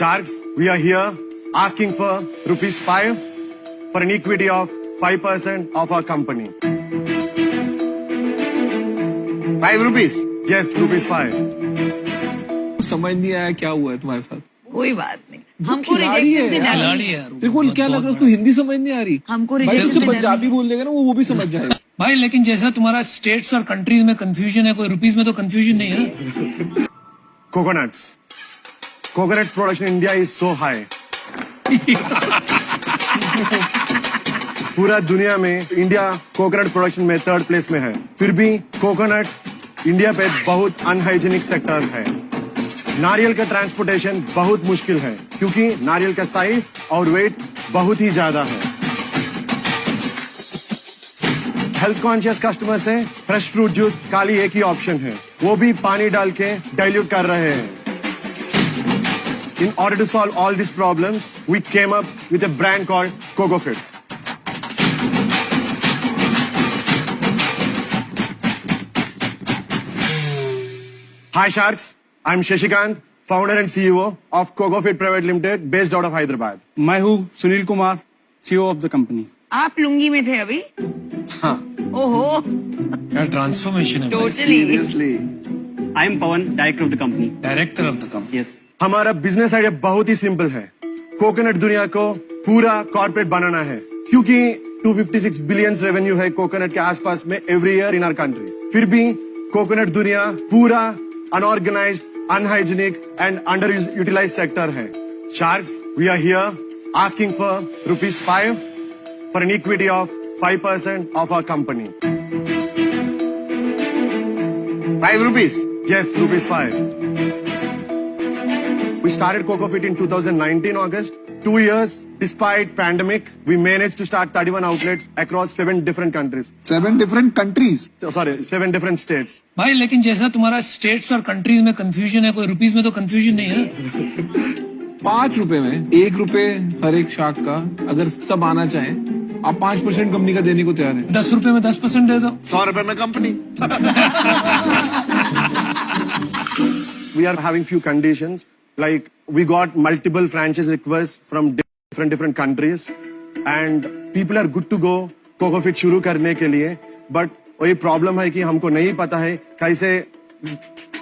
Sharks, we are here asking for ₹5 for an equity of 5% of our company. 5 rupees? Yes, ₹5. समझ नहीं आया क्या हुआ है तुम्हारे साथ। कोई बात नहीं, वो हमको खिलाड़ी है रिजेक्शन यार। खिलाड़ी है यार। तेरे को क्या लग रहा है उसको हिंदी समझ नहीं आ रही? हमको भाई rejection उससे देना पंजाबी बोल देगा ना वो भी समझ जाएगा। भाई लेकिन जैसा तुम्हारा स्टेट्स और कंट्रीज में कंफ्यूजन है, कोई रुपीस में तो कंफ्यूजन नहीं है। Coconuts. Coconuts production in India is so high. पूरा दुनिया में इंडिया कोकोनट प्रोडक्शन में 3rd प्लेस में है। फिर भी कोकोनट इंडिया पे बहुत अनहाइजीनिक सेक्टर है। नारियल का ट्रांसपोर्टेशन बहुत मुश्किल है क्योंकि नारियल का साइज और वेट बहुत ही ज्यादा है। हेल्थ कॉन्शियस कस्टमर से फ्रेश फ्रूट जूस खाली एक ही ऑप्शन है, वो भी पानी डाल के डाइल्यूट कर रहे हैं। In order to solve all these problems, we came up with a brand called CocoFit. Hi Sharks, I'm Shashikant, founder and CEO of CocoFit Private Limited, based out of Hyderabad. मैं हूँ Sunil Kumar, CEO of the company. आप लुंगी में थे अभी? हाँ। ओहो, क्या transformation है। Totally. Seriously. I am Pawan, director of the company. Director of the company. Yes. हमारा बिजनेस आइडिया बहुत ही सिंपल है। कोकोनट दुनिया को पूरा कॉर्पोरेट बनाना है क्योंकि 256 बिलियन रेवेन्यू है कोकोनट के आसपास में every year in our country. फिर भी कोकोनट दुनिया पूरा unorganised, unhygienic and underutilised sector है। Sharks, we are here asking for ₹5 for an equity of 5% of our company. 5 rupees? Yes, ₹5. We started CocoFit in 2019 August. 2 years, despite pandemic, we managed to start 31 outlets across 7 different countries. 7 different countries? Sorry, 7 different states. भाई लेकिन जैसा तुम्हारा states और countries में confusion है, कोई rupees में तो कंफ्यूजन नहीं है। 5 रुपए में 1 रुपए हर एक शाख का अगर सब आना चाहे, आप 5% कंपनी का देने को तैयार है। 10 रुपए में 10% दे दो। 100 रुपए में company. We are having few conditions, like we got multiple franchise requests from different countries, and people are good to go CocoFit शुरू करने के लिए, but वही प्रॉब्लम है कि हमको नहीं पता है कैसे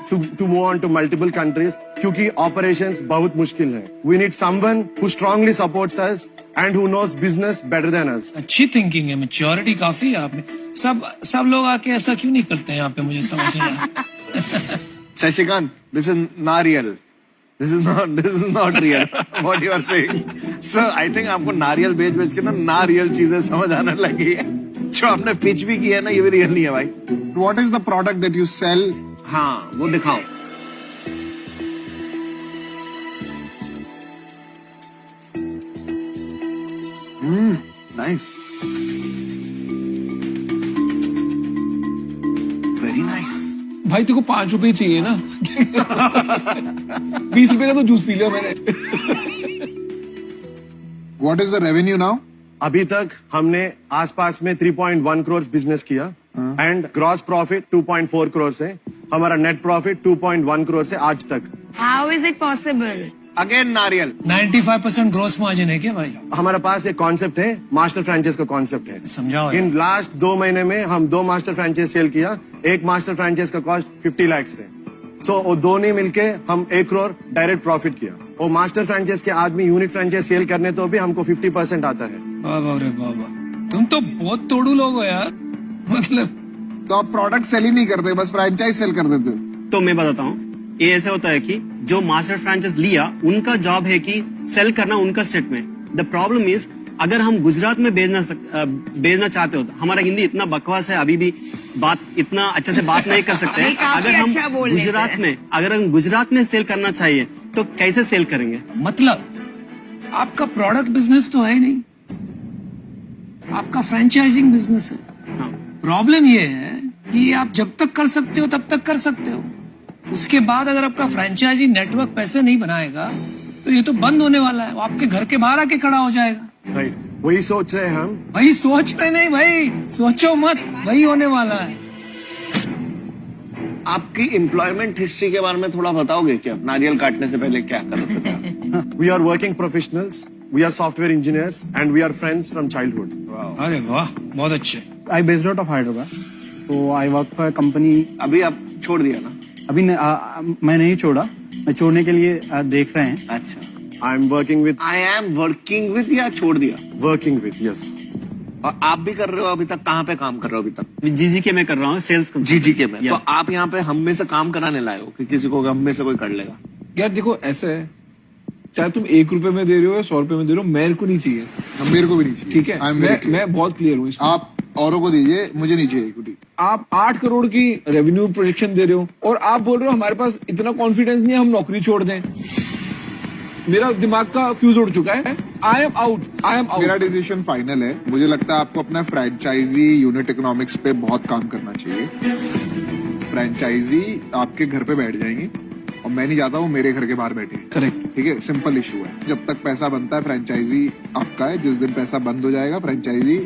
to move on to multiple countries क्योंकि operations बहुत मुश्किल है। We need someone who strongly supports us and who knows business better than us. अच्छी थिंकिंग है, मैच्योरिटी काफी है आप में। सब लोग आके ऐसा क्यों नहीं करते हैं यहाँ पे, मुझे समझ नहीं आता। Shashikant, this is नारियल. This is not real. What you are saying? So I think आपको नारियल बेच के ना रियल चीजें समझ आने लगी है। जो आपने पिच भी किया है ना, ये भी रियल नहीं है भाई। What is the product that you sell? हाँ, वो दिखाओ। Nice. Very nice. भाई तेरे को 5 रुपए ही चाहिए ना? 20 रुपए का तो जूस पी लिया मैंने। What is the revenue now? अभी तक हमने आसपास में 3.1 करोड़ बिजनेस किया एंड ग्रॉस प्रॉफिट 2.4 करोड़ से, हमारा नेट प्रॉफिट 2.1 करोड़ से आज तक। How is it possible? Again नारियल। 95% ग्रोस मार्जिन है क्या भाई? हमारा पास एक कॉन्सेप्ट है, मास्टर फ्रेंचाइज का कॉन्सेप्ट है। समझाओ। इन लास्ट 2 महीने में हम 2 मास्टर फ्रेंचाइज सेल किया। एक मास्टर फ्रेंचाइज का कॉस्ट 50 लाख है। सो वो दोनों मिलके हम 1 करोड़ डायरेक्ट प्रॉफिट किया। वो मास्टर फ्रेंचाइज के आदमी यूनिट फ्रेंचाइज सेल करने तो भी हमको 50% आता है। बाबा रे बाबा, तुम तो बहुत तोड़ू लोग हो यार। मतलब तो आप प्रोडक्ट सेल ही नहीं करते, बस फ्रेंचाइज सेल कर देते। तो मैं बताता हूँ, ये ऐसे होता है कि जो मास्टर फ्रेंचाइज लिया उनका जॉब है कि सेल करना उनका स्टेट में। द प्रॉब्लम इज अगर हम गुजरात में भेजना चाहते हो, तो हमारा हिंदी इतना बकवास है, अभी भी बात इतना अच्छे से बात नहीं कर सकते। अगर हम गुजरात में सेल करना चाहिए तो कैसे सेल करेंगे? मतलब आपका प्रोडक्ट बिजनेस तो है नहीं, आपका फ्रेंचाइजिंग बिजनेस है। हाँ। प्रॉब्लम ये है कि आप जब तक कर सकते हो तब तक कर सकते हो, उसके बाद अगर आपका फ्रेंचाइजी नेटवर्क पैसे नहीं बनाएगा तो ये तो बंद होने वाला है, वो आपके घर के बाहर आके खड़ा हो जाएगा। राइट, वही सोच रहे हैं हम। भाई सोच रहे नहीं भाई, सोचो मत, वही होने वाला है। आपकी एम्प्लॉयमेंट हिस्ट्री के बारे में थोड़ा बताओगे क्या? नारियल काटने से पहले क्या करते थे? We are working professionals. We are software engineers, and we are friends from childhood. अरे वाह बहुत अच्छे. I based out of Hyderabad. So I work for a company. अभी आप छोड़ दिया ना? अभी मैं नहीं छोड़ा. मैं छोड़ने के लिए देख रहे हैं. अच्छा. I am working with. I am working with या छोड़ दिया? Working with, yes. और आप भी कर रहे हो अभी तक? कहाँ पे काम कर रहे हो अभी तक? जीजीके में कर रहा हूँ सेल्स. जीजीके में. Yeah. तो आप यहाँ पे हम में से काम कराने लाए हो कि किसी को हम में से कोई कर लेगा? यार देखो ऐसा है, चाहे तुम 1 रुपए में दे रहे हो या 100 रुपए में दे रहे हो, मेरे को नहीं चाहिए. मेरे को भी नहीं चाहिए. ठीक है, I am very clear. मैं बहुत क्लियर हूँ इसमें. आप औरों को दीजिए, मुझे नहीं चाहिए इक्विटी. आप 8 करोड़ की रेवेन्यू प्रोजेक्शन दे रहे हो और आप बोल रहे हो हमारे पास इतना कॉन्फिडेंस नहीं है, हम नौकरी छोड़ दें. मेरा दिमाग का फ्यूज उड़ चुका है. I am out. मेरा डिसीजन फाइनल है. मुझे लगता है आपको अपना फ्रेंचाइजी यूनिट इकोनॉमिक्स पे बहुत काम करना चाहिए. फ्रेंचाइजी आपके घर पे बैठ जाएंगी और मैं नहीं चाहता वो मेरे घर के बाहर बैठे. करेक्ट. ठीक है, सिंपल इशू है. जब तक पैसा बनता है फ्रेंचाइजी आपका है. जिस दिन पैसा बंद हो जाएगा फ्रेंचाइजी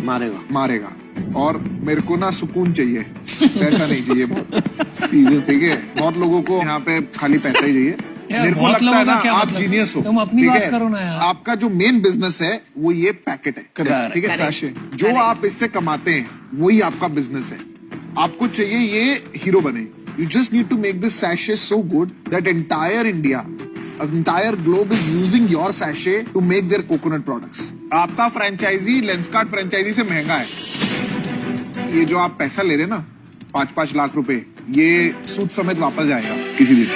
मारेगा. और मेरे को ना सुकून चाहिए, पैसा नहीं चाहिए बहुत. सीरियस. ठीक है, बहुत लोगों को यहाँ पे खाली पैसा ही चाहिए. यार, मेरे को बहुत लगता लोगों है का ना क्या आप मतलब? जीनियस हो. तुम अपनी ठीक बात है? करो ना यार. आपका जो मेन बिजनेस है वो ये पैकेट है. Correct. ठीक है, Sachet. जो आप इससे कमाते हैं वही आपका बिजनेस है. आपको चाहिए ये हीरो बने. You just need to make this sachet so good that entire India, entire globe is using your sachet to make their coconut products. आपका फ्रेंचाइजी लेंसकार्ट फ्रेंचाइजी से महंगा है. ये जो आप पैसा ले रहे हैं ना 5-5 लाख रुपए, ये सूद समेत वापस जाएगा किसी दिन.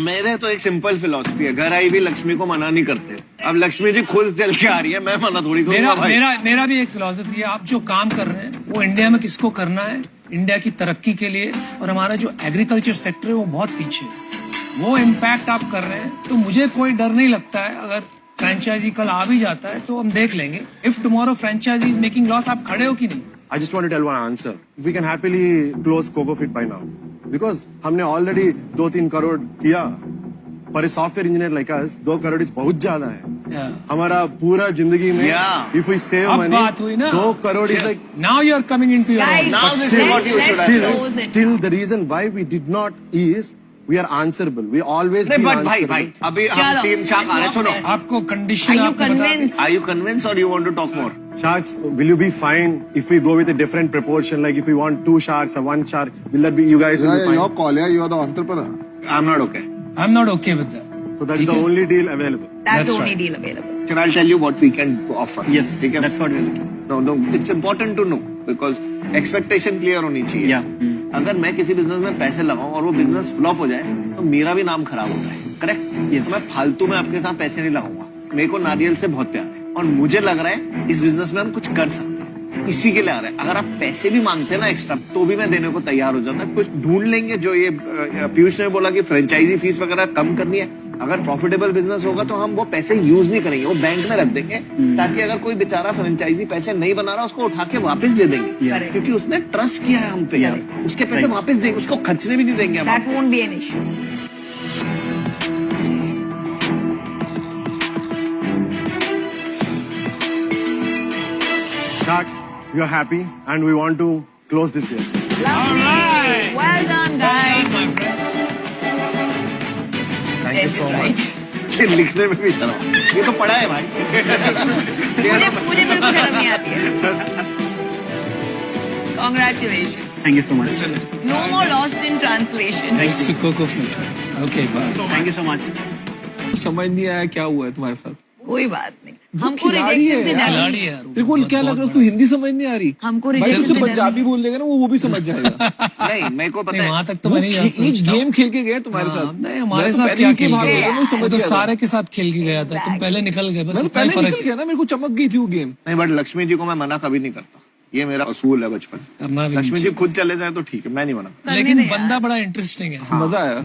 मेरे तो एक सिंपल फिलॉसफी है, घर आई भी लक्ष्मी को मना नहीं करते. अब लक्ष्मी जी खुद चल के आ रही है, मैं मना थोड़ी करूंगा भाई. मेरा भी एक फिलॉसफी है. आप जो काम कर रहे हैं वो इंडिया में किसको करना है? इंडिया की तरक्की के लिए. और हमारा जो एग्रीकल्चर सेक्टर है वो बहुत पीछे है. वो इम्पैक्ट आप कर रहे हैं तो मुझे कोई डर नहीं लगता है. अगर फ्रेंचाइजी कल आ भी जाता है तो हम देख लेंगे. If tomorrow franchisee is making loss, आप खड़े हो कि नहीं? I just want to tell one answer. We can happily close CocoFit by now because हमने already 2-3 करोड़ किया. For a software engineer like us, 2 crore is बहुत ज्यादा है. हमारा पूरा जिंदगी में Yeah. if we save अब money, बात हुई ना. 2 crore is like. Now you are coming into your Guys, own. Now this is what you should have close it. Still, the reason why we did not is we are answerable. We always नहीं be but भाई answerable. अभी हम चलो, 3 शाख आ रहे. सुनो, आपको Are condition you आपने बता दी. convinced? are you convinced or you want to talk more? Sharks, will you be fine if we go with a different proportion? Like if we want 2 sharks or 1 shark, will that be you guys will be fine? Your call, yeah, you are the entrepreneur. I'm not okay. I'm not okay with that. So that's the only deal available. That's That's the only right. deal available. Can I tell you what we can offer? Yes, ठीक है? that's what we're looking. No, it's important to know because expectation clear होनी चाहिए. Yeah. अगर मैं किसी business में पैसे लगाऊं और वो बिजनेस फ्लॉप हो जाए तो मेरा भी नाम खराब होता है. करेक्ट? Yes. मैं फालतू में आपके साथ पैसे नहीं लगाऊंगा. मेरे को नारियल से बहुत प्यार है और मुझे लग रहा है इस बिजनेस में हम कुछ कर सकते हैं. इसी के लिए आ रहा है. अगर आप पैसे भी मांगते हैं ना एक्स्ट्रा तो भी मैं देने को तैयार हो जाता. कुछ ढूंढ लेंगे. जो ये पीयूष ने बोला कि फ्रेंचाइजी फीस वगैरह कम करनी है. अगर प्रॉफिटेबल बिजनेस होगा तो हम वो पैसे यूज नहीं करेंगे, वो बैंक में रख देंगे ताकि अगर कोई बेचारा फ्रेंचाइजी पैसे नहीं बना रहा उसको उठा के वापस दे देंगे. Correct. क्योंकि उसने ट्रस्ट किया है हम पे. उसके पैसे वापस देंगे, उसको खर्चने भी नहीं देंगे हम. That won't be an issue. Sharks, we are happy and we want to close this deal. Lovely. Well done, guys. My friend. Thank you so much. ये लिखने में भी डरा. ये तो पढ़ा है भाई. मुझे बिल्कुल शर्म नहीं आती है. Congratulations. Thank you so much. No more lost in translation. Thanks to CocoFit. Okay, bye. Thank you so much. समझ नहीं आया क्या हुआ है तुम्हारे साथ. कोई बात नहीं. वो हमको खिलाड़ी रिजेक्शन है से यार. डर खिलाड़ी नहीं. है यार. तेरे को क्या लग रहा है उसको हिंदी समझ नहीं आ रही. हमको भाई रिजेक्शन उससे से डर पंजाबी नहीं. बोल देगा ना वो भी समझ जाएगा. नहीं मेरे को पता नहीं है. वहां तक तो वो मैं नहीं एक सोचता हूँ. गेम खेल के गए तुम्हारे हाँ, साथ. नहीं हमारे मैं तो साथ पहले क्या ही खेल भाग के गया, गया. मैं वो समझ तो गया था. सारे के साथ खेल के गया था. तुम पहले निकल गए. बस मैं तो इतना पहले ही फर्क निकल गया ना, मेरे को चमक गई थी वो गेम. नहीं बट लक्ष्मी जी को मैं मना कभी नहीं करता. ये मेरा असूल है बचपन से. करना भी लक्ष्मी नहीं जी खुद चले जाए तो ठीक है, मैं नहीं मना. है. लेकिन बंदा बड़ा इंटरेस्टिंग है. मजा आया.